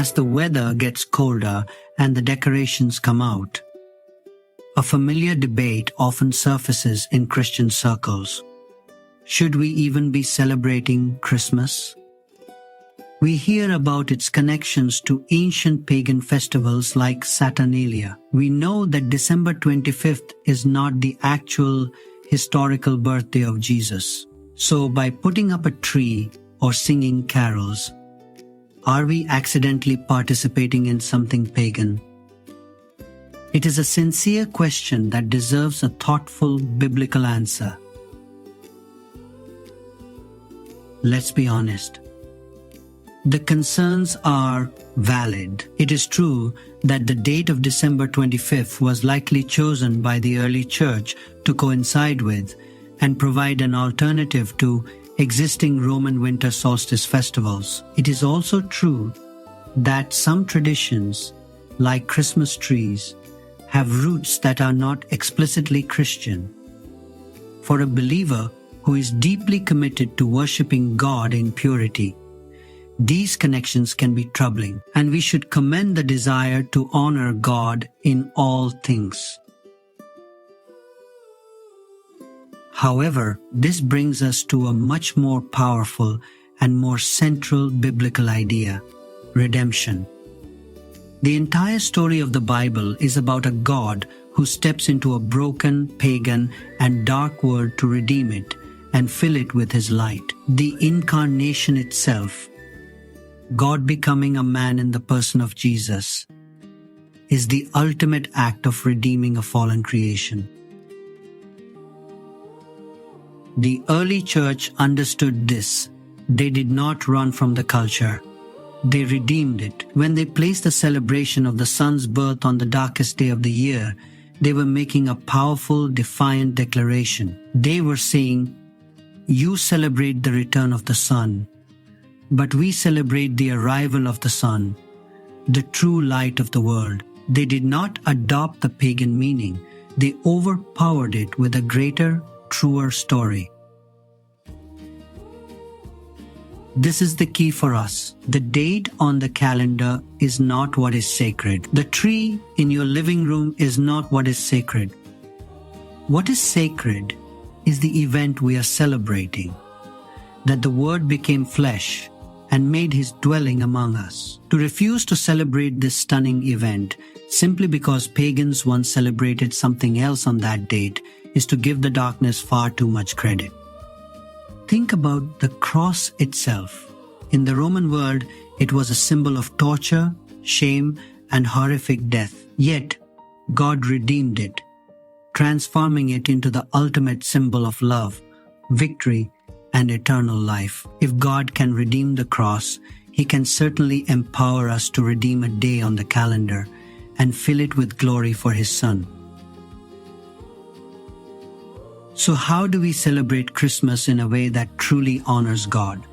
as the weather gets colder and the decorations come out. A familiar debate often surfaces in Christian circles. Should we even be celebrating Christmas? We hear about its connections to ancient pagan festivals like Saturnalia. We know that December 25th is not the actual historical birthday of Jesus. So by putting up a tree or singing carols, are we accidentally participating in something pagan? It is a sincere question that deserves a thoughtful biblical answer. Let's be honest. The concerns are valid. It is true that the date of December 25th was likely chosen by the early church to coincide with and provide an alternative to existing Roman winter solstice festivals. It is also true that some traditions, like Christmas trees, have roots that are not explicitly Christian. For a believer who is deeply committed to worshiping God in purity, these connections can be troubling, and we should commend the desire to honor God in all things. However, this brings us to a much more powerful and more central biblical idea: redemption. The entire story of the Bible is about a God who steps into a broken, pagan, and dark world to redeem it and fill it with His light. The Incarnation itself, God becoming a man in the person of Jesus, is the ultimate act of redeeming a fallen creation. The early church understood this. They did not run from the culture. They redeemed it. When they placed the celebration of the Son's birth on the darkest day of the year, they were making a powerful, defiant declaration. They were saying, "You celebrate the return of the Son, but we celebrate the arrival of the Son, the true light of the world." They did not adopt the pagan meaning. They overpowered it with a greater, truer story. This is the key for us. The date on the calendar is not what is sacred. The tree in your living room is not what is sacred. What is sacred is the event we are celebrating, that the Word became flesh and made His dwelling among us. To refuse to celebrate this stunning event simply because pagans once celebrated something else on that date is to give the darkness far too much credit. Think about the cross itself. In the Roman world, it was a symbol of torture, shame, and horrific death. Yet, God redeemed it, transforming it into the ultimate symbol of love, victory, and eternal life. If God can redeem the cross, He can certainly empower us to redeem a day on the calendar and fill it with glory for His Son. So how do we celebrate Christmas in a way that truly honors God?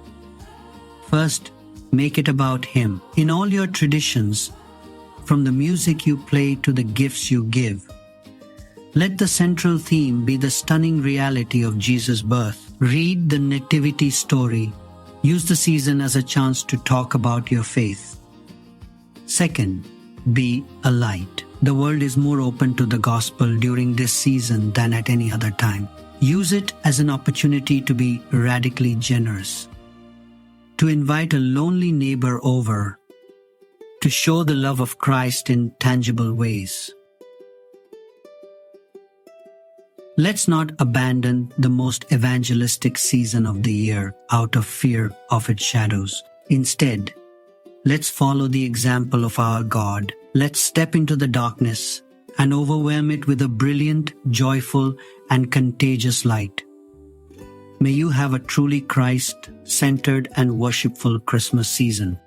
First, make it about Him. In all your traditions, from the music you play to the gifts you give, let the central theme be the stunning reality of Jesus' birth. Read the nativity story. Use the season as a chance to talk about your faith. Second, be a light. The world is more open to the gospel during this season than at any other time. Use it as an opportunity to be radically generous, to invite a lonely neighbor over, to show the love of Christ in tangible ways. Let's not abandon the most evangelistic season of the year out of fear of its shadows. Instead, let's follow the example of our God. Let's step into the darkness and overwhelm it with a brilliant, joyful, and contagious light. May you have a truly Christ-centered and worshipful Christmas season.